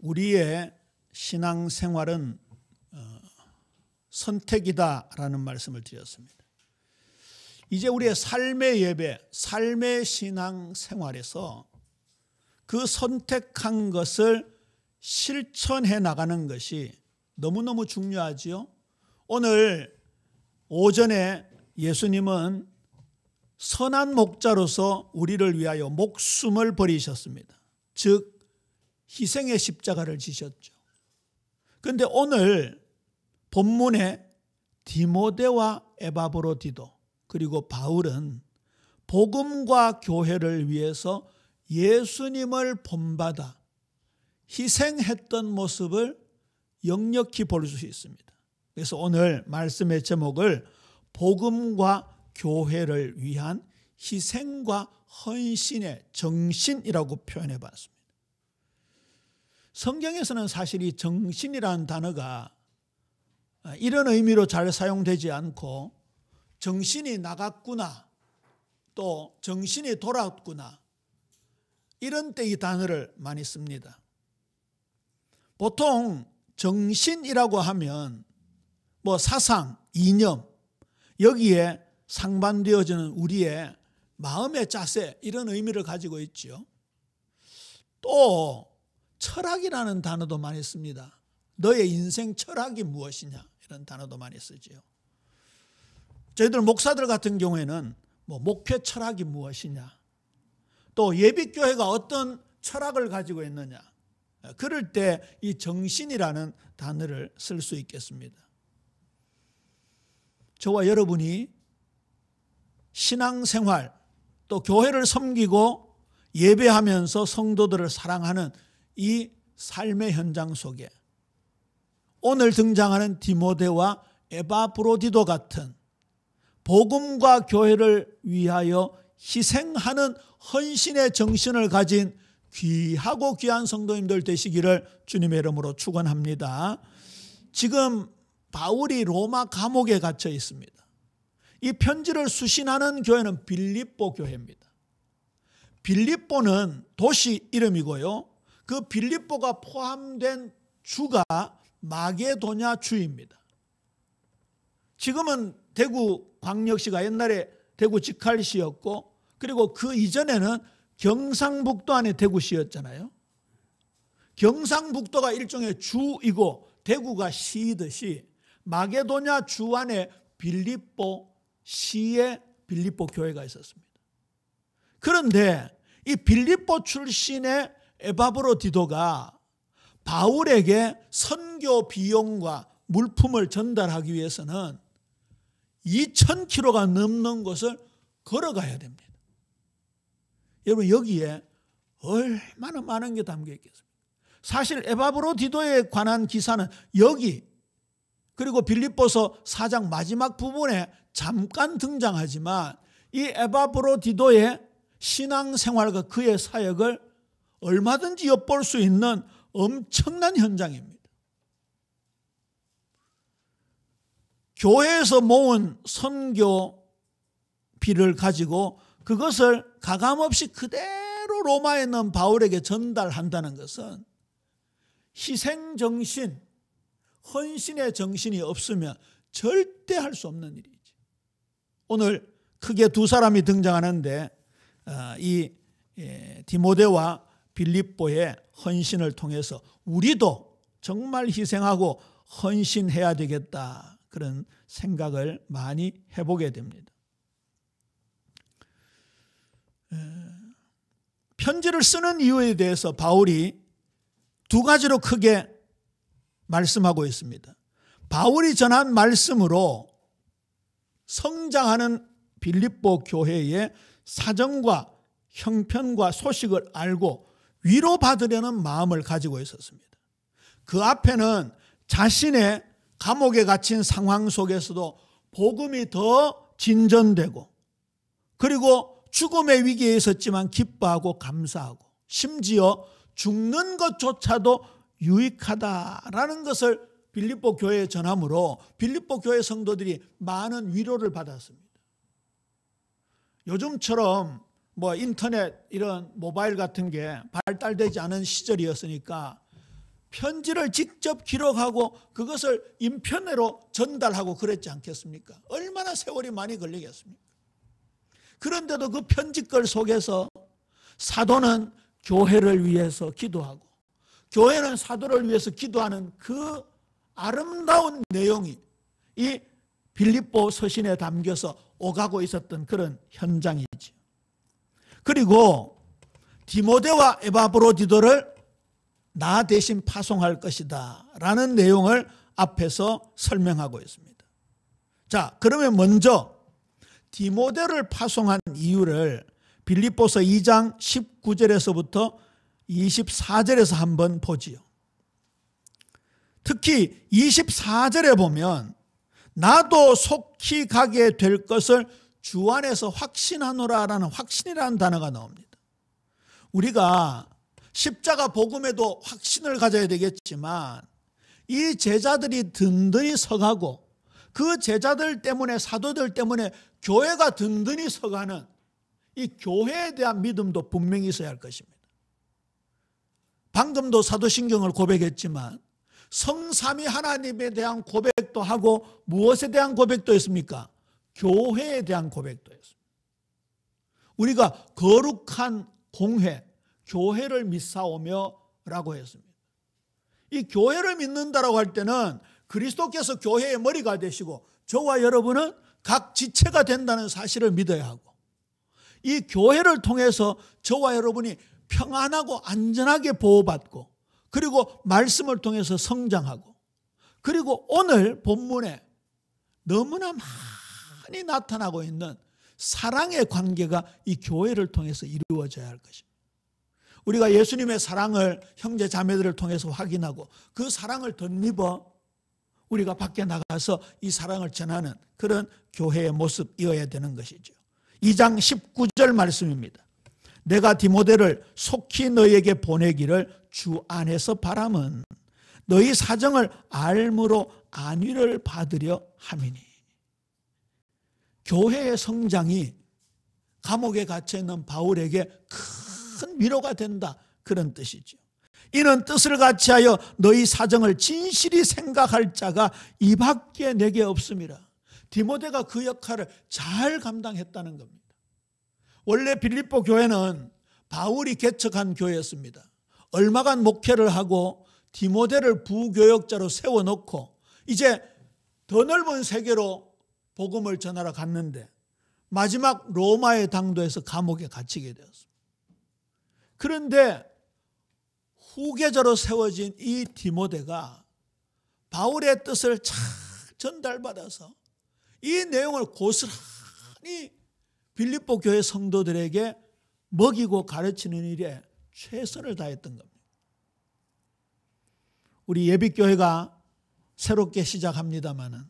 우리의 신앙생활은 선택이다라는 말씀을 드렸습니다. 이제 우리의 삶의 예배, 삶의 신앙생활에서 그 선택한 것을 실천해 나가는 것이 너무너무 중요하지요. 오늘 오전에 예수님은 선한 목자로서 우리를 위하여 목숨을 버리셨습니다. 즉 희생의 십자가를 지셨죠. 그런데 오늘 본문에 디모데와 에바브로디도 그리고 바울은 복음과 교회를 위해서 예수님을 본받아 희생했던 모습을 역력히 볼 수 있습니다. 그래서 오늘 말씀의 제목을 복음과 교회를 위한 희생과 헌신의 정신이라고 표현해 봤습니다. 성경에서는 사실 이 정신이라는 단어가 이런 의미로 잘 사용되지 않고 정신이 나갔구나, 또 정신이 돌아왔구나, 이런 때 이 단어를 많이 씁니다. 보통 정신이라고 하면 사상, 이념, 여기에 상반되어지는 우리의 마음의 자세, 이런 의미를 가지고 있죠. 또 철학이라는 단어도 많이 씁니다. 너의 인생 철학이 무엇이냐, 이런 단어도 많이 쓰지요. 저희들 목사들 같은 경우에는 목회 철학이 무엇이냐, 또 예비교회가 어떤 철학을 가지고 있느냐, 그럴 때 이 정신이라는 단어를 쓸 수 있겠습니다. 저와 여러분이 신앙생활, 또 교회를 섬기고 예배하면서 성도들을 사랑하는 이 삶의 현장 속에 오늘 등장하는 디모데와 에바브로디도 같은 복음과 교회를 위하여 희생하는 헌신의 정신을 가진 귀하고 귀한 성도님들 되시기를 주님의 이름으로 축원합니다. 지금 바울이 로마 감옥에 갇혀 있습니다. 이 편지를 수신하는 교회는 빌립보 교회입니다. 빌립보는 도시 이름이고요, 그 빌립보가 포함된 주가 마게도냐 주입니다. 지금은 대구 광역시가 옛날에 대구 직할시였고, 그리고 그 이전에는 경상북도 안에 대구시였잖아요. 경상북도가 일종의 주이고 대구가 시이듯이 마게도냐 주 안에 빌립보 시에 빌립보 교회가 있었습니다. 그런데 이 빌립보 출신의 에바브로디도가 바울에게 선교 비용과 물품을 전달하기 위해서는 2,000km가 넘는 곳을 걸어가야 됩니다. 여러분, 여기에 얼마나 많은 게 담겨 있겠습니까? 사실 에바브로디도에 관한 기사는 여기, 그리고 빌립보서 4장 마지막 부분에 잠깐 등장하지만 이 에바브로디도의 신앙생활과 그의 사역을 얼마든지 엿볼 수 있는 엄청난 현장입니다. 교회에서 모은 선교비를 가지고 그것을 가감없이 그대로 로마에 있는 바울에게 전달한다는 것은 희생정신, 헌신의 정신이 없으면 절대 할 수 없는 일이지. 오늘 크게 두 사람이 등장하는데 이 디모데와 빌립보의 헌신을 통해서 우리도 정말 희생하고 헌신해야 되겠다, 그런 생각을 많이 해보게 됩니다. 편지를 쓰는 이유에 대해서 바울이 두 가지로 크게 말씀하고 있습니다. 바울이 전한 말씀으로 성장하는 빌립보 교회의 사정과 형편과 소식을 알고 위로받으려는 마음을 가지고 있었습니다. 그 앞에는 자신의 감옥에 갇힌 상황 속에서도 복음이 더 진전되고, 그리고 죽음의 위기에 있었지만 기뻐하고 감사하고, 심지어 죽는 것조차도 유익하다라는 것을 빌립보 교회에 전함으로 빌립보 교회 성도들이 많은 위로를 받았습니다. 요즘처럼 인터넷 이런 모바일 같은 게 발달되지 않은 시절이었으니까 편지를 직접 기록하고 그것을 인편으로 전달하고 그랬지 않겠습니까? 얼마나 세월이 많이 걸리겠습니까? 그런데도 그 편지글 속에서 사도는 교회를 위해서 기도하고 교회는 사도를 위해서 기도하는 그 아름다운 내용이 이 빌립보 서신에 담겨서 오가고 있었던 그런 현장이죠. 그리고 디모데와 에바브로디도를 나 대신 파송할 것이다 라는 내용을 앞에서 설명하고 있습니다. 자, 그러면 먼저 디모데를 파송한 이유를 빌립보서 2장 19절에서부터 24절에서 한번 보지요. 특히 24절에 보면 나도 속히 가게 될 것을 주 안에서 확신하노라라는 확신이라는 단어가 나옵니다. 우리가 십자가 복음에도 확신을 가져야 되겠지만 이 제자들이 든든히 서가고 그 제자들 때문에 사도들 때문에 교회가 든든히 서가는 이 교회에 대한 믿음도 분명히 있어야 할 것입니다. 방금도 사도신경을 고백했지만 성삼위 하나님에 대한 고백도 하고 무엇에 대한 고백도 했습니까? 교회에 대한 고백도 했습니다. 우리가 거룩한 공회, 교회를 믿사오며 라고 했습니다. 이 교회를 믿는다라고 할 때는 그리스도께서 교회의 머리가 되시고 저와 여러분은 각 지체가 된다는 사실을 믿어야 하고 이 교회를 통해서 저와 여러분이 평안하고 안전하게 보호받고 그리고 말씀을 통해서 성장하고 그리고 오늘 본문에 너무나 많이 나타나고 있는 사랑의 관계가 이 교회를 통해서 이루어져야 할 것입니다. 우리가 예수님의 사랑을 형제 자매들을 통해서 확인하고 그 사랑을 덧입어 우리가 밖에 나가서 이 사랑을 전하는 그런 교회의 모습이어야 되는 것이죠. 2장 19절 말씀입니다. 내가 디모데를 속히 너희에게 보내기를 주 안에서 바람은 너희 사정을 알므로 안위를 받으려 함이니. 교회의 성장이 감옥에 갇혀있는 바울에게 큰 위로가 된다 그런 뜻이죠. 이는 뜻을 같이하여 너희 사정을 진실이 생각할 자가 이밖에 내게 없음이라. 디모데가 그 역할을 잘 감당했다는 겁니다. 원래 빌립보 교회는 바울이 개척한 교회였습니다. 얼마간 목회를 하고 디모데를 부교역자로 세워놓고 이제 더 넓은 세계로 복음을 전하러 갔는데 마지막 로마의 당도에서 감옥에 갇히게 되었습니다. 그런데 후계자로 세워진 이 디모데가 바울의 뜻을 잘 전달받아서 이 내용을 고스란히 빌립보 교회 성도들에게 먹이고 가르치는 일에 최선을 다했던 겁니다. 우리 예비교회가 새롭게 시작합니다마는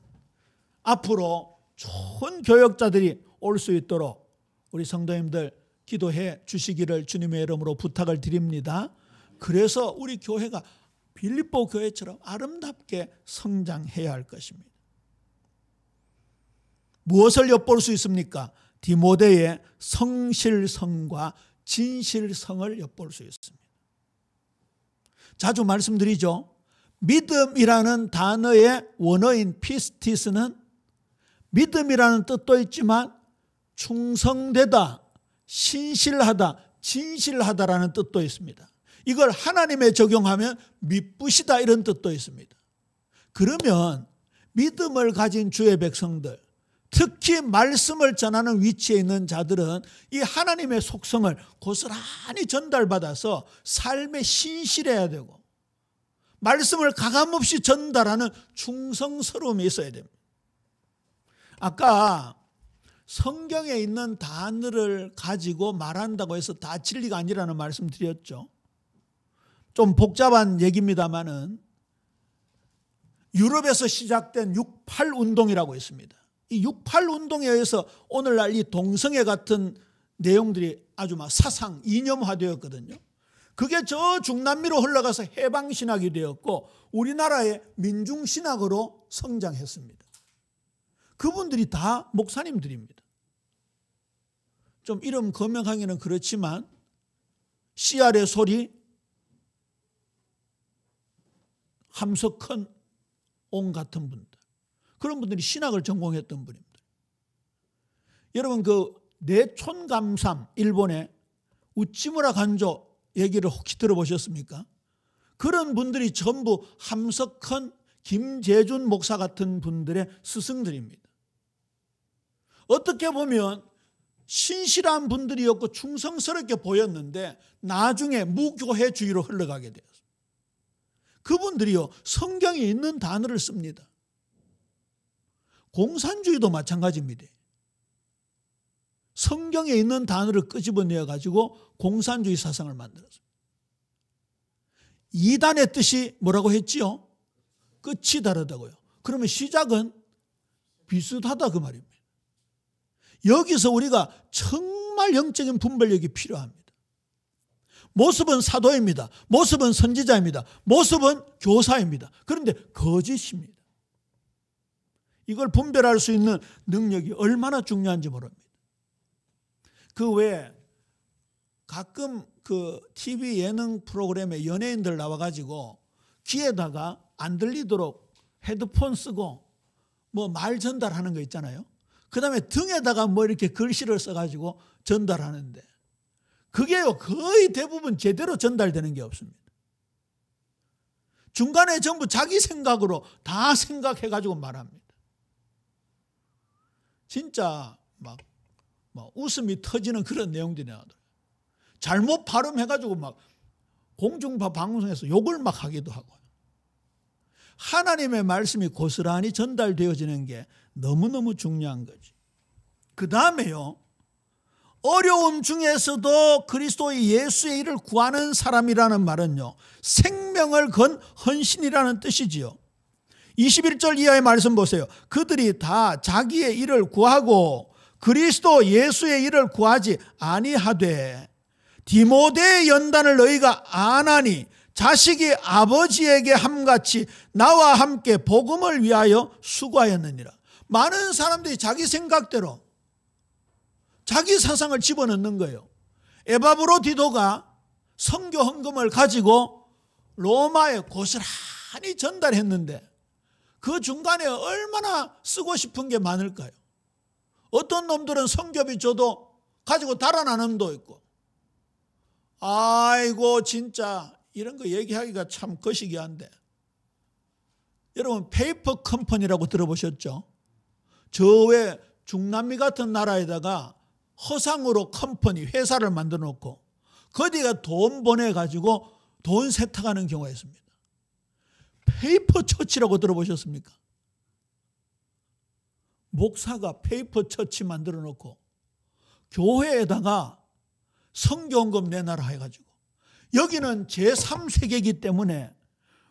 앞으로 좋은 교역자들이 올 수 있도록 우리 성도님들 기도해 주시기를 주님의 이름으로 부탁을 드립니다. 그래서 우리 교회가 빌립보 교회처럼 아름답게 성장해야 할 것입니다. 무엇을 엿볼 수 있습니까? 디모데의 성실성과 진실성을 엿볼 수 있습니다. 자주 말씀드리죠. 믿음이라는 단어의 원어인 피스티스는 믿음이라는 뜻도 있지만 충성되다, 신실하다, 진실하다라는 뜻도 있습니다. 이걸 하나님에 적용하면 미쁘시다 이런 뜻도 있습니다. 그러면 믿음을 가진 주의 백성들, 특히 말씀을 전하는 위치에 있는 자들은 이 하나님의 속성을 고스란히 전달받아서 삶에 신실해야 되고 말씀을 가감없이 전달하는 충성스러움이 있어야 됩니다. 아까 성경에 있는 단어를 가지고 말한다고 해서 다 진리가 아니라는 말씀 드렸죠. 좀 복잡한 얘기입니다마는 유럽에서 시작된 68 운동이라고 있습니다. 이 68 운동에 의해서 오늘날 이 동성애 같은 내용들이 아주 막 사상, 이념화되었거든요. 그게 저 중남미로 흘러가서 해방신학이 되었고 우리나라의 민중신학으로 성장했습니다. 그분들이 다 목사님들입니다. 좀 이름 거명하기는 그렇지만 CR의 소리, 함석헌 옹 같은 분들, 그런 분들이 신학을 전공했던 분입니다. 여러분 그 내촌감삼 일본의 우찌무라 간조 얘기를 혹시 들어보셨습니까? 그런 분들이 전부 함석헌, 김재준 목사 같은 분들의 스승들입니다. 어떻게 보면 신실한 분들이었고 충성스럽게 보였는데 나중에 무교회주의로 흘러가게 되었습니다. 그분들이요 성경에 있는 단어를 씁니다. 공산주의도 마찬가지입니다. 성경에 있는 단어를 끄집어내어 가지고 공산주의 사상을 만들었습니다. 이단의 뜻이 뭐라고 했지요? 끝이 다르다고요. 그러면 시작은 비슷하다 그 말입니다. 여기서 우리가 정말 영적인 분별력이 필요합니다. 모습은 사도입니다. 모습은 선지자입니다. 모습은 교사입니다. 그런데 거짓입니다. 이걸 분별할 수 있는 능력이 얼마나 중요한지 모릅니다. 그 외에 가끔 그 TV 예능 프로그램에 연예인들 나와가지고 귀에다가 안 들리도록 헤드폰 쓰고 뭐 말 전달하는 거 있잖아요. 그 다음에 등에다가 뭐 이렇게 글씨를 써가지고 전달하는데 그게요 거의 대부분 제대로 전달되는 게 없습니다. 중간에 전부 자기 생각으로 다 생각해가지고 말합니다. 진짜 막 웃음이 터지는 그런 내용들이 나오더라고요. 잘못 발음해가지고 막 공중방송에서 욕을 막 하기도 하고. 하나님의 말씀이 고스란히 전달되어지는 게 너무너무 중요한 거지. 그 다음에요, 어려움 중에서도 그리스도의 예수의 일을 구하는 사람이라는 말은요, 생명을 건 헌신이라는 뜻이지요. 21절 이하의 말씀 보세요. 그들이 다 자기의 일을 구하고 그리스도 예수의 일을 구하지 아니하되 디모데의 연단을 너희가 안하니 자식이 아버지에게 함같이 나와 함께 복음을 위하여 수고하였느니라. 많은 사람들이 자기 생각대로 자기 사상을 집어넣는 거예요. 에바브로디도가 선교 헌금을 가지고 로마에 고스란히 전달했는데 그 중간에 얼마나 쓰고 싶은 게 많을까요? 어떤 놈들은 선교비 줘도 가지고 달아나는 놈도 있고, 아이고 진짜 이런 거 얘기하기가 참 거시기한데, 여러분 페이퍼 컴퍼니라고 들어보셨죠? 저 외 중남미 같은 나라에다가 허상으로 컴퍼니 회사를 만들어 놓고 거기가 돈 보내가지고 돈 세탁하는 경우가 있습니다. 페이퍼 처치라고 들어보셨습니까? 목사가 페이퍼 처치 만들어 놓고 교회에다가 선교헌금 내놔라 해가지고, 여기는 제3세계이기 때문에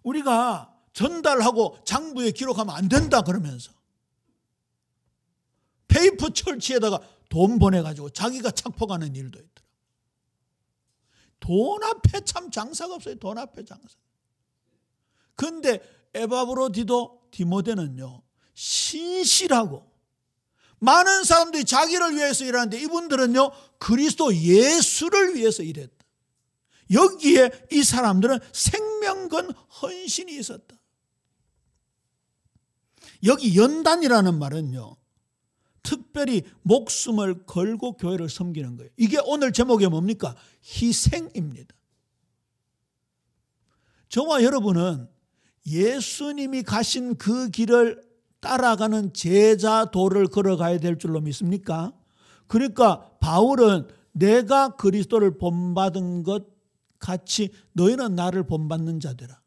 우리가 전달하고 장부에 기록하면 안 된다 그러면서 페이퍼 처치에다가 돈 보내가지고 자기가 착포가는 일도 있더라. 돈 앞에 참 장사가 없어요. 돈 앞에 장사. 그런데 에바브로디도 디모데는요 신실하고 많은 사람들이 자기를 위해서 일하는데 이분들은요 그리스도 예수를 위해서 일했다. 여기에 이 사람들은 생명건 헌신이 있었다. 여기 연단이라는 말은요 특별히 목숨을 걸고 교회를 섬기는 거예요. 이게 오늘 제목이 뭡니까? 희생입니다. 저와 여러분은 예수님이 가신 그 길을 따라가는 제자도를 걸어가야 될 줄로 믿습니까? 그러니까 바울은 내가 그리스도를 본받은 것 같이 너희는 나를 본받는 자 되라.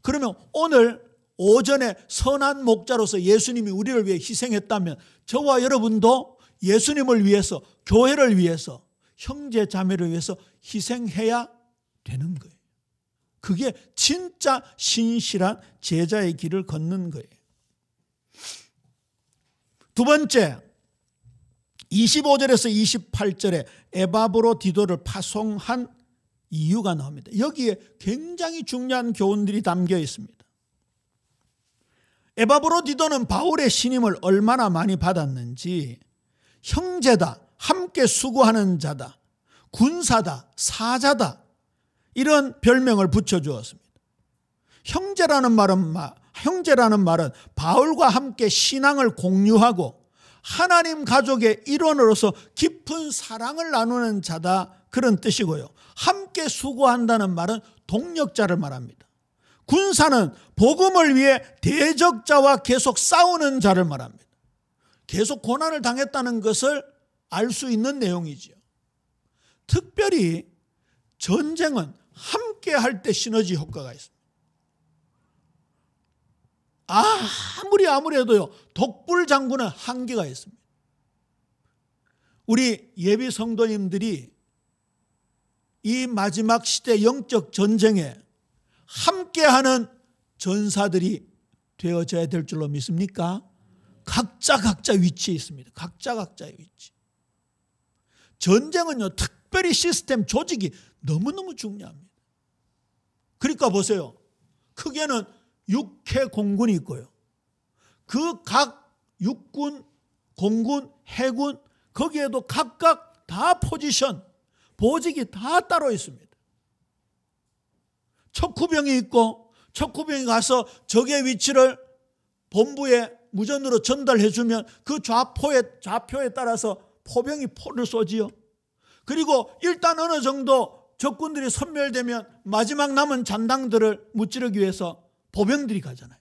그러면 오늘 오전에 선한 목자로서 예수님이 우리를 위해 희생했다면 저와 여러분도 예수님을 위해서, 교회를 위해서, 형제 자매를 위해서 희생해야 되는 거예요. 그게 진짜 신실한 제자의 길을 걷는 거예요. 두 번째, 25절에서 28절에 에바브로디도를 파송한 이유가 나옵니다. 여기에 굉장히 중요한 교훈들이 담겨 있습니다. 에바브로디도는 바울의 신임을 얼마나 많이 받았는지 형제다, 함께 수고하는 자다, 군사다, 사자다 이런 별명을 붙여주었습니다. 형제라는 말은 바울과 함께 신앙을 공유하고 하나님 가족의 일원으로서 깊은 사랑을 나누는 자다, 그런 뜻이고요. 함께 수고한다는 말은 동력자를 말합니다. 군사는 복음을 위해 대적자와 계속 싸우는 자를 말합니다. 계속 고난을 당했다는 것을 알 수 있는 내용이지요. 특별히 전쟁은 함께 할 때 시너지 효과가 있습니다. 아무리 해도요, 독불 장군은 한계가 있습니다. 우리 예비 성도님들이 이 마지막 시대 영적 전쟁에 함께하는 전사들이 되어져야 될 줄로 믿습니까? 각자 위치에 있습니다. 각자의 위치. 전쟁은요, 특별히 시스템 조직이 너무너무 중요합니다. 그러니까 보세요. 크게는 육해 공군이 있고요. 그 각 육군, 공군, 해군, 거기에도 각각 다 포지션, 보직이 다 따로 있습니다. 척후병이 있고, 척후병이 가서 적의 위치를 본부에 무전으로 전달해주면 그 좌표에 따라서 포병이 포를 쏘지요. 그리고 일단 어느 정도 적군들이 섬멸되면 마지막 남은 잔당들을 무찌르기 위해서 보병들이 가잖아요.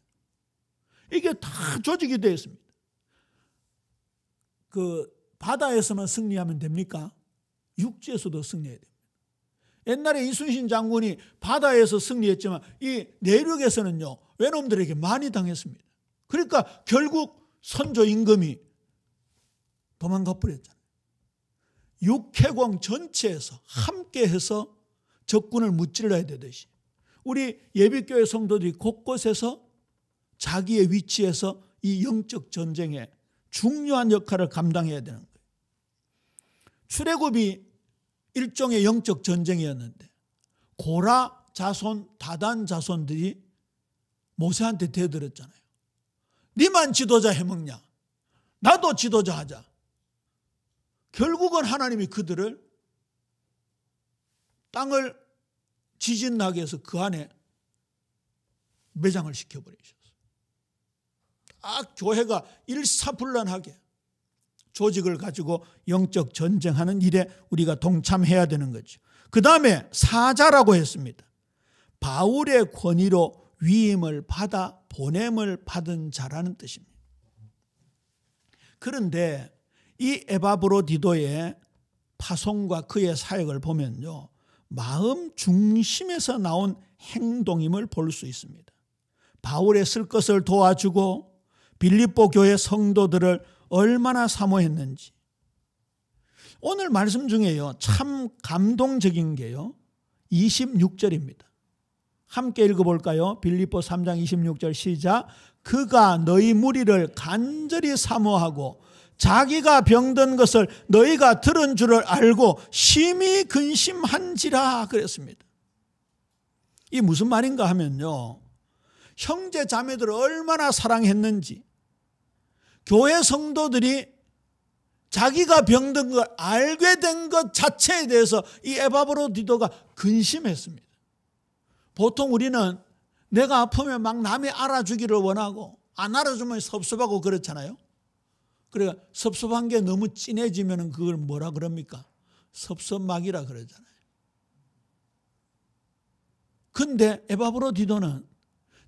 이게 다 조직이 되어 있습니다. 그 바다에서만 승리하면 됩니까? 육지에서도 승리해야 됩니다. 옛날에 이순신 장군이 바다에서 승리했지만 이 내륙에서는요, 외놈들에게 많이 당했습니다. 그러니까 결국 선조 임금이 도망가 버렸잖아요. 육해공 전체에서 함께해서 적군을 무찔러야 되듯이 우리 예비교회 성도들이 곳곳에서 자기의 위치에서 이 영적 전쟁에 중요한 역할을 감당해야 되는 거예요. 출애굽이 일종의 영적 전쟁이었는데 고라 자손, 다단 자손들이 모세한테 대들었잖아요. 니만 지도자 해먹냐? 나도 지도자 하자. 결국은 하나님이 그들을 땅을 지진 나게 해서 그 안에 매장을 시켜버리셨어요. 딱 교회가 일사불란하게 조직을 가지고 영적 전쟁하는 일에 우리가 동참해야 되는 거죠. 그 다음에 사자라고 했습니다. 바울의 권위로 위임을 받아 보냄을 받은 자라는 뜻입니다. 그런데 이 에바브로디도의 파송과 그의 사역을 보면요, 마음 중심에서 나온 행동임을 볼 수 있습니다. 바울의 쓸 것을 도와주고 빌립보 교회 성도들을 얼마나 사모했는지. 오늘 말씀 중에요, 참 감동적인 게요, 26절입니다. 함께 읽어볼까요? 빌립보 3장 26절 시작. 그가 너희 무리를 간절히 사모하고 자기가 병든 것을 너희가 들은 줄을 알고 심히 근심한지라 그랬습니다. 이 무슨 말인가 하면요, 형제 자매들을 얼마나 사랑했는지, 교회 성도들이 자기가 병든 걸 알게 된 것 자체에 대해서 이 에바브로디도가 근심했습니다. 보통 우리는 내가 아프면 막 남이 알아주기를 원하고 안 알아주면 섭섭하고 그렇잖아요. 그러니까 섭섭한 게 너무 진해지면 그걸 뭐라 그럽니까? 섭섭막이라 그러잖아요. 근데 에바브로디도는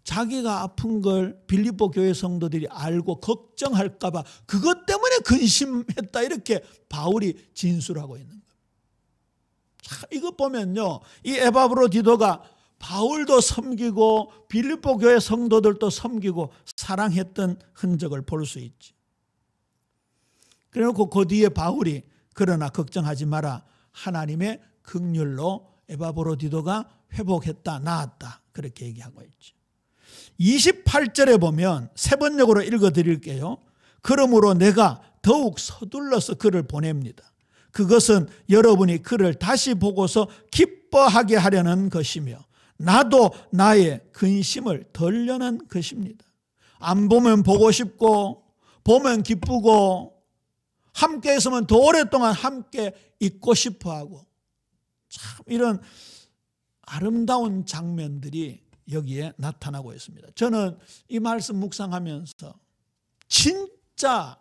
자기가 아픈 걸 빌립보 교회 성도들이 알고 걱정할까 봐 그것 때문에 근심했다, 이렇게 바울이 진술하고 있는 거예요. 자, 이것 보면요, 이 에바브로디도가 바울도 섬기고 빌립보 교회 성도들도 섬기고 사랑했던 흔적을 볼 수 있지. 그래놓고 그 뒤에 바울이 그러나 걱정하지 마라, 하나님의 긍휼로 에바브로디도가 회복했다, 나았다, 그렇게 얘기하고 있죠. 28절에 보면 세 번역으로 읽어드릴게요. 그러므로 내가 더욱 서둘러서 그를 보냅니다. 그것은 여러분이 그를 다시 보고서 기뻐하게 하려는 것이며 나도 나의 근심을 덜려는 것입니다. 안 보면 보고 싶고 보면 기쁘고 함께 있으면 더 오랫동안 함께 있고 싶어하고, 참 이런 아름다운 장면들이 여기에 나타나고 있습니다. 저는 이 말씀 묵상하면서 진짜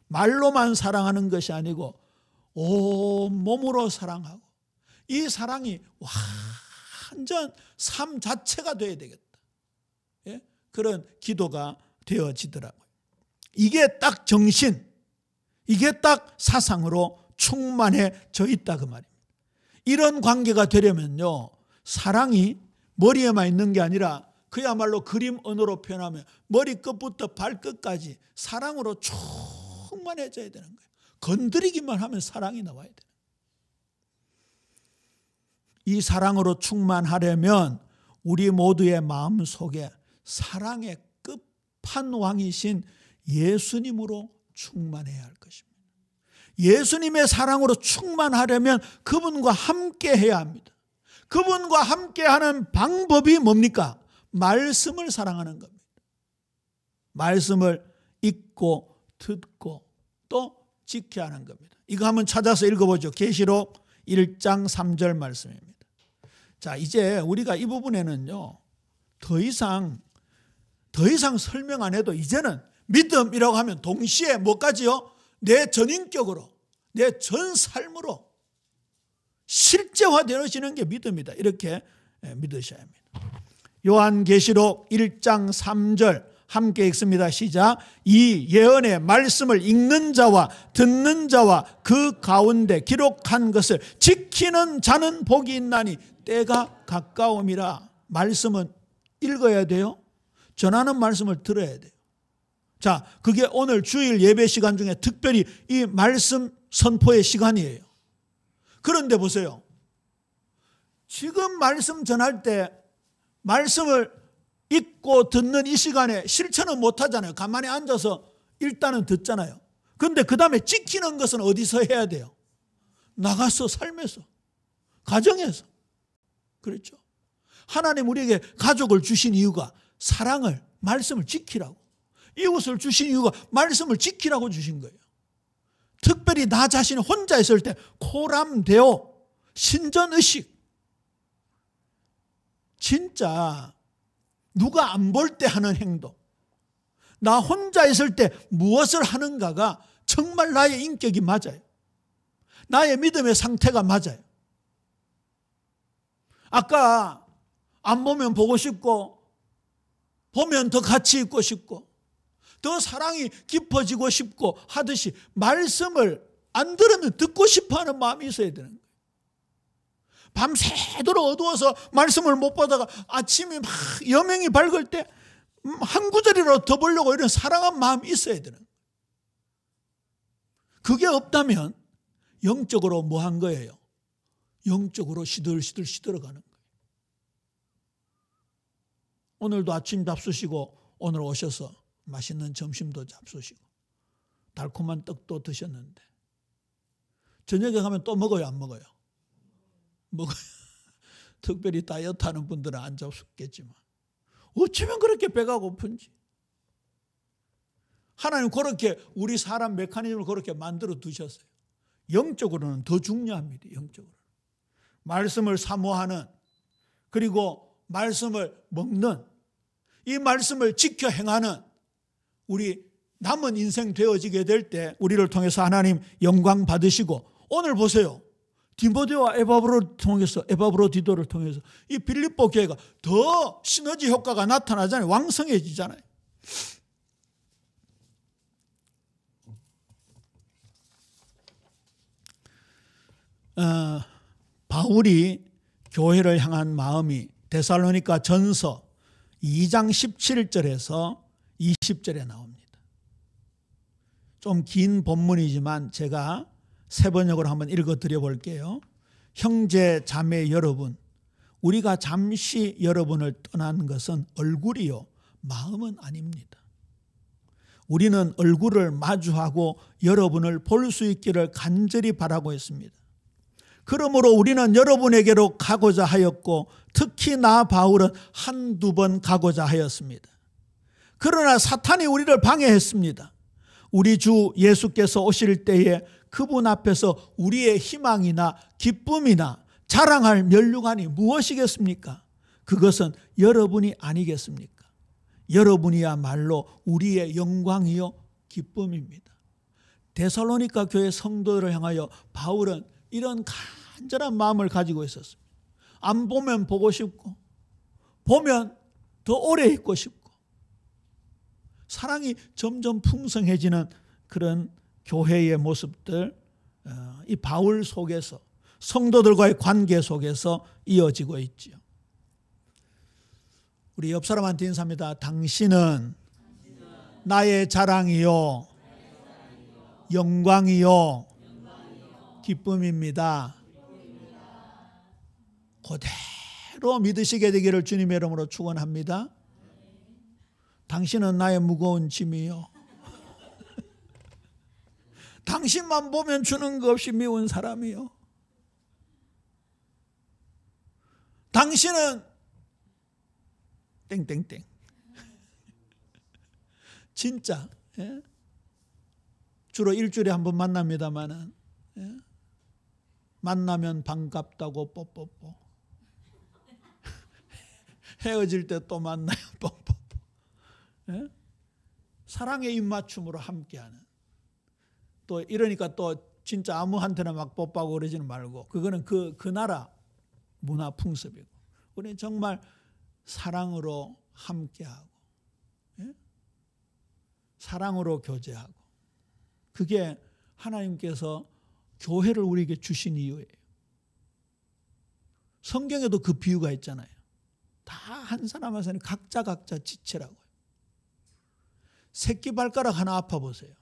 말로만 사랑하는 것이 아니고 온몸으로 사랑하고 이 사랑이 완전 삶 자체가 되어야 되겠다. 예? 그런 기도가 되어지더라고요. 이게 딱 정신, 이게 딱 사상으로 충만해져 있다 그 말입니다. 이런 관계가 되려면요, 사랑이 머리에만 있는 게 아니라 그야말로 그림 언어로 표현하면 머리끝부터 발끝까지 사랑으로 충만해져야 되는 거예요. 건드리기만 하면 사랑이 나와야 돼요. 이 사랑으로 충만하려면 우리 모두의 마음속에 사랑의 끝판왕이신 예수님으로 충만해야 할 것입니다. 예수님의 사랑으로 충만하려면 그분과 함께 해야 합니다. 그분과 함께하는 방법이 뭡니까? 말씀을 사랑하는 겁니다. 말씀을 읽고 듣고 또 지켜야 하는 겁니다. 이거 한번 찾아서 읽어보죠. 계시록 1장 3절 말씀입니다. 자, 이제 우리가 이 부분에는요, 더 이상 설명 안 해도 이제는 믿음이라고 하면 동시에 뭐까지요? 내 전인격으로, 내 전 삶으로 실제화되어지는 게 믿음이다. 이렇게 믿으셔야 합니다. 요한계시록 1장 3절 함께 읽습니다. 시작. 이 예언의 말씀을 읽는 자와 듣는 자와 그 가운데 기록한 것을 지키는 자는 복이 있나니 때가 가까움이라. 말씀은 읽어야 돼요. 전하는 말씀을 들어야 돼요. 자, 그게 오늘 주일 예배 시간 중에 특별히 이 말씀 선포의 시간이에요. 그런데 보세요. 지금 말씀 전할 때 말씀을 읽고 듣는 이 시간에 실천은 못하잖아요. 가만히 앉아서 일단은 듣잖아요. 그런데 그 다음에 지키는 것은 어디서 해야 돼요? 나가서 삶에서, 가정에서. 그렇죠? 하나님 우리에게 가족을 주신 이유가 사랑을, 말씀을 지키라고. 이웃을 주신 이유가 말씀을 지키라고 주신 거예요. 특별히 나 자신이 혼자 있을 때 코람데오, 신전의식. 진짜 누가 안 볼 때 하는 행동, 나 혼자 있을 때 무엇을 하는가가 정말 나의 인격이 맞아요. 나의 믿음의 상태가 맞아요. 아까 안 보면 보고 싶고 보면 더 같이 있고 싶고 더 사랑이 깊어지고 싶고 하듯이 말씀을 안 들으면 듣고 싶어하는 마음이 있어야 되는 거예요. 밤새도록 어두워서 말씀을 못 보다가 아침에 막 여명이 밝을 때 한 구절이라도 더 보려고 이런 사랑한 마음이 있어야 되는 거예요. 그게 없다면 영적으로 뭐 한 거예요? 영적으로 시들시들가는 거예요. 오늘도 아침 잡수시고 오늘 오셔서 맛있는 점심도 잡수시고 달콤한 떡도 드셨는데 저녁에 가면 또 먹어요, 안 먹어요? 먹어요. 특별히 다이어트 하는 분들은 안 잡수겠지만 어쩌면 그렇게 배가 고픈지. 하나님 그렇게 우리 사람 메커니즘을 그렇게 만들어 두셨어요. 영적으로는 더 중요합니다. 영적으로 말씀을 사모하는, 그리고 말씀을 먹는, 이 말씀을 지켜 행하는 우리 남은 인생 되어지게 될 때 우리를 통해서 하나님 영광 받으시고, 오늘 보세요. 디모데와 에바브로디도를 통해서 이 빌립보 교회가 더 시너지 효과가 나타나잖아요. 왕성해지잖아요. 바울이 교회를 향한 마음이 데살로니가 전서 2장 17절에서 20절에 나옵니다. 좀 긴 본문이지만 제가 세 번역으로 한번 읽어드려 볼게요. 형제 자매 여러분, 우리가 잠시 여러분을 떠난 것은 얼굴이요 마음은 아닙니다. 우리는 얼굴을 마주하고 여러분을 볼 수 있기를 간절히 바라고 있습니다. 그러므로 우리는 여러분에게로 가고자 하였고 특히 나 바울은 한두 번 가고자 하였습니다. 그러나 사탄이 우리를 방해했습니다. 우리 주 예수께서 오실 때에 그분 앞에서 우리의 희망이나 기쁨이나 자랑할 면류관이 무엇이겠습니까? 그것은 여러분이 아니겠습니까? 여러분이야말로 우리의 영광이요 기쁨입니다. 데살로니가 교회 성도들을 향하여 바울은 이런 간절한 마음을 가지고 있었습니다. 안 보면 보고 싶고 보면 더 오래 있고 싶고 사랑이 점점 풍성해지는 그런 교회의 모습들, 이 바울 속에서 성도들과의 관계 속에서 이어지고 있지요. 우리 옆 사람한테 인사합니다. 당신은 나의 자랑이요 영광이요 기쁨입니다. 그대로 믿으시게 되기를 주님의 이름으로 축원합니다. 당신은 나의 무거운 짐이요. 당신만 보면 주는 것 없이 미운 사람이요. 당신은 땡땡땡. 진짜 주로 일주일에 한 번 만납니다마는 만나면 반갑다고 뽀뽀뽀, 헤어질 때 또 만나요 뽀뽀뽀. 사랑의 입맞춤으로 함께하는, 또 이러니까 또 진짜 아무한테나 막 뽀뽀하고 그러지는 말고, 그거는 그 나라 문화 풍습이고, 우리는 정말 사랑으로 함께하고 사랑으로 교제하고, 그게 하나님께서 교회를 우리에게 주신 이유예요. 성경에도 그 비유가 있잖아요. 다 한 사람 한 사람이 각자 지체라고요. 새끼 발가락 하나 아파 보세요.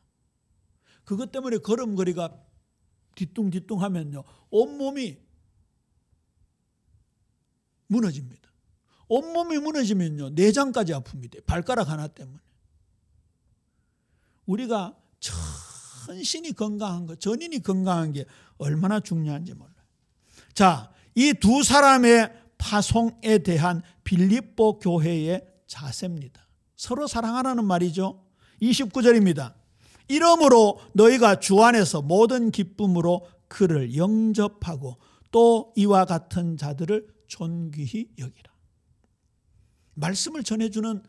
그것 때문에 걸음걸이가 뒤뚱뒤뚱 하면요, 온몸이 무너집니다. 온몸이 무너지면요, 내장까지 아픕니다. 발가락 하나 때문에. 우리가 전신이 건강한 거, 전인이 건강한 게 얼마나 중요한지 몰라요. 자, 이 두 사람의 파송에 대한 빌립보 교회의 자세입니다. 서로 사랑하라는 말이죠. 29절입니다. 이러므로 너희가 주 안에서 모든 기쁨으로 그를 영접하고 또 이와 같은 자들을 존귀히 여기라. 말씀을 전해주는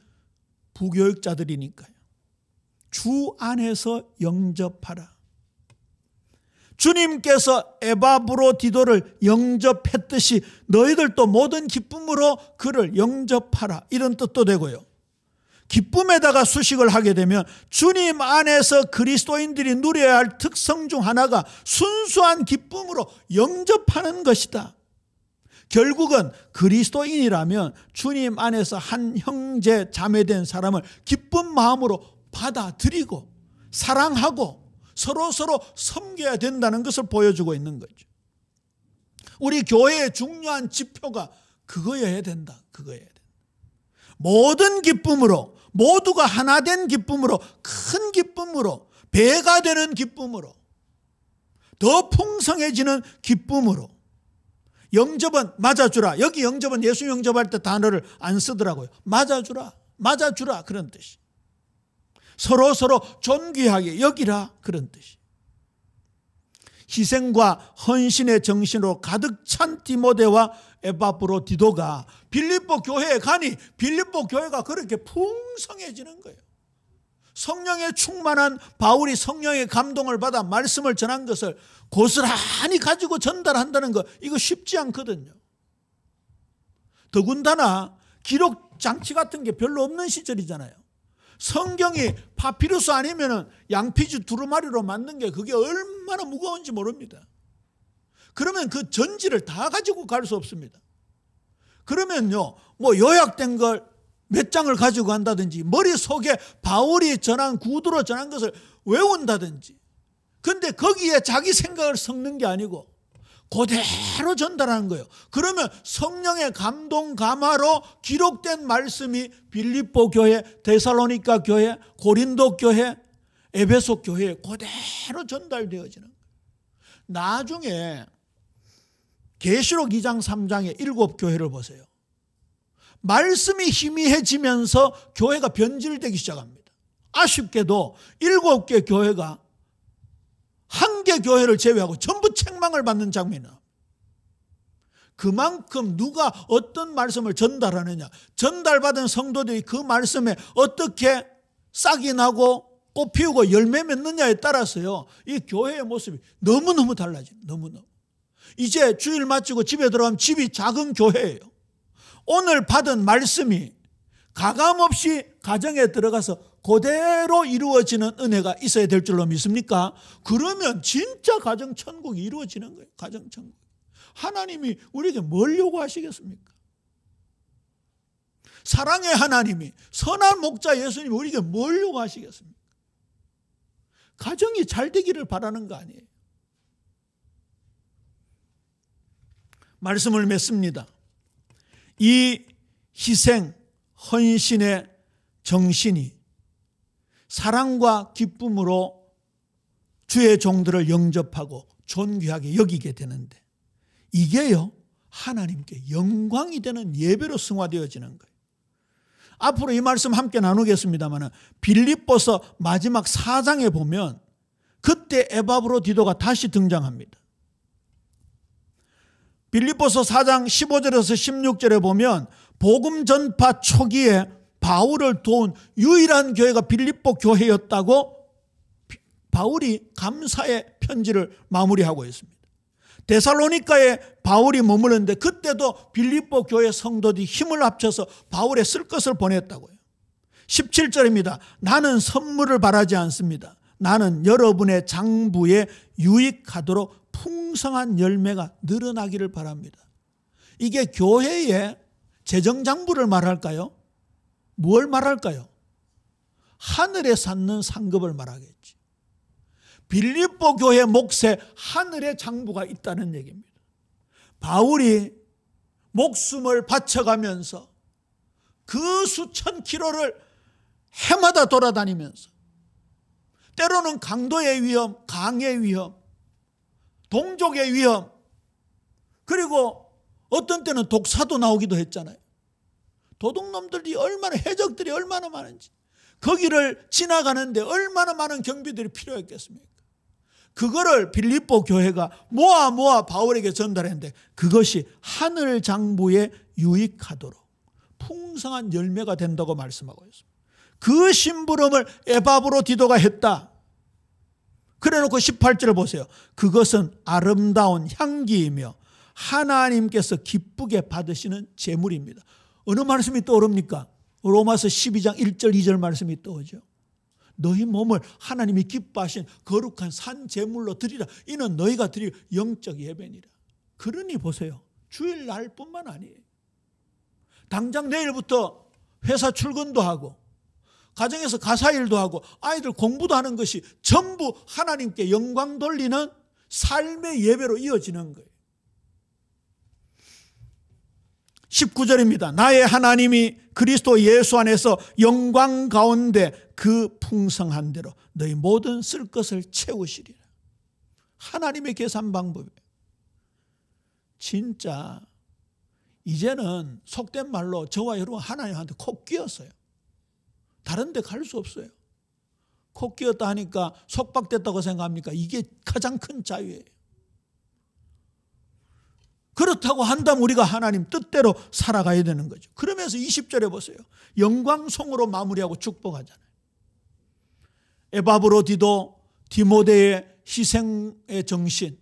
부교육자들이니까요. 주 안에서 영접하라. 주님께서 에바브로디도를 영접했듯이 너희들도 모든 기쁨으로 그를 영접하라, 이런 뜻도 되고요. 기쁨에다가 수식을 하게 되면 주님 안에서 그리스도인들이 누려야 할 특성 중 하나가 순수한 기쁨으로 영접하는 것이다. 결국은 그리스도인이라면 주님 안에서 한 형제 자매된 사람을 기쁜 마음으로 받아들이고 사랑하고 서로 섬겨야 된다는 것을 보여주고 있는 거죠. 우리 교회의 중요한 지표가 그거여야 된다. 그거여야 된다. 모든 기쁨으로, 모두가 하나 된 기쁨으로, 큰 기쁨으로, 배가 되는 기쁨으로, 더 풍성해지는 기쁨으로. 영접은 맞아주라. 여기 영접은 예수 영접할 때 단어를 안 쓰더라고요. 맞아주라, 맞아주라, 그런 뜻이. 서로 존귀하게 여기라, 그런 뜻이. 희생과 헌신의 정신으로 가득 찬 디모데와 에바브로디도가 빌립보 교회에 가니 빌립보 교회가 그렇게 풍성해지는 거예요. 성령에 충만한 바울이 성령의 감동을 받아 말씀을 전한 것을 고스란히 가지고 전달한다는 거, 이거 쉽지 않거든요. 더군다나 기록 장치 같은 게 별로 없는 시절이잖아요. 성경이 파피루스 아니면 양피지 두루마리로 만든 게 그게 얼마나 무거운지 모릅니다. 그러면 그 전지를 다 가지고 갈 수 없습니다. 그러면요, 뭐 요약된 걸 몇 장을 가지고 간다든지, 머릿속에 바울이 전한, 구두로 전한 것을 외운다든지, 근데 거기에 자기 생각을 섞는 게 아니고 그대로 전달하는 거예요. 그러면 성령의 감동 감화로 기록된 말씀이 빌립보 교회, 데살로니가 교회, 고린도 교회, 에베소 교회에 그대로 전달되어지는 거예요. 나중에 계시록 2장 3장의 7교회를 보세요. 말씀이 희미해지면서 교회가 변질되기 시작합니다. 아쉽게도 7개 교회가 한 개 교회를 제외하고 전부 책망을 받는 장면이 나옵니다. 그만큼 누가 어떤 말씀을 전달하느냐, 전달받은 성도들이 그 말씀에 어떻게 싹이 나고 꽃 피우고 열매 맺느냐에 따라서요, 이 교회의 모습이 너무너무 달라져요. 너무너무. 이제 주일 마치고 집에 들어가면 집이 작은 교회예요. 오늘 받은 말씀이 가감없이 가정에 들어가서 그대로 이루어지는 은혜가 있어야 될 줄로 믿습니까? 그러면 진짜 가정천국이 이루어지는 거예요. 가정천국. 하나님이 우리에게 뭘 요구하시겠습니까? 사랑의 하나님이, 선한 목자 예수님이 우리에게 뭘 요구하시겠습니까? 가정이 잘 되기를 바라는 거 아니에요. 말씀을 맺습니다. 이 희생, 헌신의 정신이 사랑과 기쁨으로 주의 종들을 영접하고 존귀하게 여기게 되는데, 이게요, 하나님께 영광이 되는 예배로 승화되어지는 거예요. 앞으로 이 말씀 함께 나누겠습니다만, 빌립보서 마지막 4장에 보면 그때 에바브로디도가 다시 등장합니다. 빌립보서 4장 15절에서 16절에 보면 복음 전파 초기에 바울을 도운 유일한 교회가 빌립보 교회였다고 바울이 감사의 편지를 마무리하고 있습니다. 데살로니가에 바울이 머물렀는데 그때도 빌립보 교회 성도들이 힘을 합쳐서 바울에 쓸 것을 보냈다고요. 17절입니다. 나는 선물을 바라지 않습니다. 나는 여러분의 장부에 유익하도록 풍성한 열매가 늘어나기를 바랍니다. 이게 교회의 재정장부를 말할까요? 뭘 말할까요? 하늘에 쌓는 상급을 말하겠지. 빌립보 교회 몫에 하늘의 장부가 있다는 얘기입니다. 바울이 목숨을 바쳐가면서 그 수천 킬로를 해마다 돌아다니면서 때로는 강도의 위험, 강의 위험, 동족의 위험, 그리고 어떤 때는 독사도 나오기도 했잖아요. 도둑놈들이 얼마나, 해적들이 얼마나 많은지, 거기를 지나가는데 얼마나 많은 경비들이 필요했겠습니까? 그거를 빌립보 교회가 모아 바울에게 전달했는데 그것이 하늘 장부에 유익하도록 풍성한 열매가 된다고 말씀하고 있습니다. 그 심부름을 에바브로디도가 했다. 그래놓고 18절을 보세요. 그것은 아름다운 향기이며 하나님께서 기쁘게 받으시는 제물입니다. 어느 말씀이 떠오릅니까? 로마서 12장 1절 2절 말씀이 떠오르죠. 너희 몸을 하나님이 기뻐하신 거룩한 산 제물로 드리라. 이는 너희가 드릴 영적 예배니라. 그러니 보세요. 주일날뿐만 아니에요. 당장 내일부터 회사 출근도 하고 가정에서 가사일도 하고 아이들 공부도 하는 것이 전부 하나님께 영광 돌리는 삶의 예배로 이어지는 거예요. 19절입니다. 나의 하나님이 그리스도 예수 안에서 영광 가운데 그 풍성한 대로 너희 모든 쓸 것을 채우시리라. 하나님의 계산 방법이에요. 진짜 이제는 속된 말로 저와 여러분 하나님한테 콕 끼었어요. 다른 데 갈 수 없어요. 콕 끼었다 하니까 속박됐다고 생각합니까? 이게 가장 큰 자유예요. 그렇다고 한다면 우리가 하나님 뜻대로 살아가야 되는 거죠. 그러면서 20절에 보세요. 영광송으로 마무리하고 축복하잖아요. 에바브로디도, 디모데의 희생의 정신,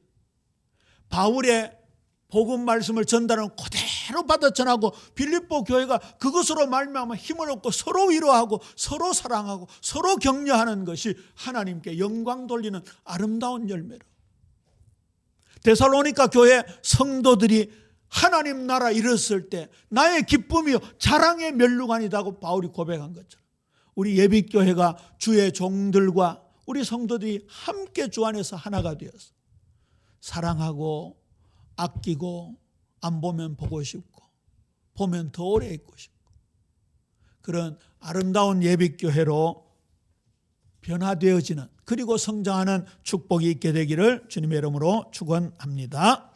바울의 복음 말씀을 전달하는 그대로 받아 전하고 빌립보 교회가 그것으로 말미암아 힘을 얻고 서로 위로하고 서로 사랑하고 서로 격려하는 것이 하나님께 영광 돌리는 아름다운 열매로. 데살로니가 교회 성도들이 하나님 나라 이뤘을 때 나의 기쁨이요 자랑의 면류관이라고 바울이 고백한 것처럼 우리 예비교회가 주의 종들과 우리 성도들이 함께 주 안에서 하나가 되어서 사랑하고 아끼고 안 보면 보고 싶고 보면 더 오래 있고 싶고 그런 아름다운 예비교회로 변화되어지는 그리고 성장하는 축복이 있게 되기를 주님의 이름으로 축원합니다.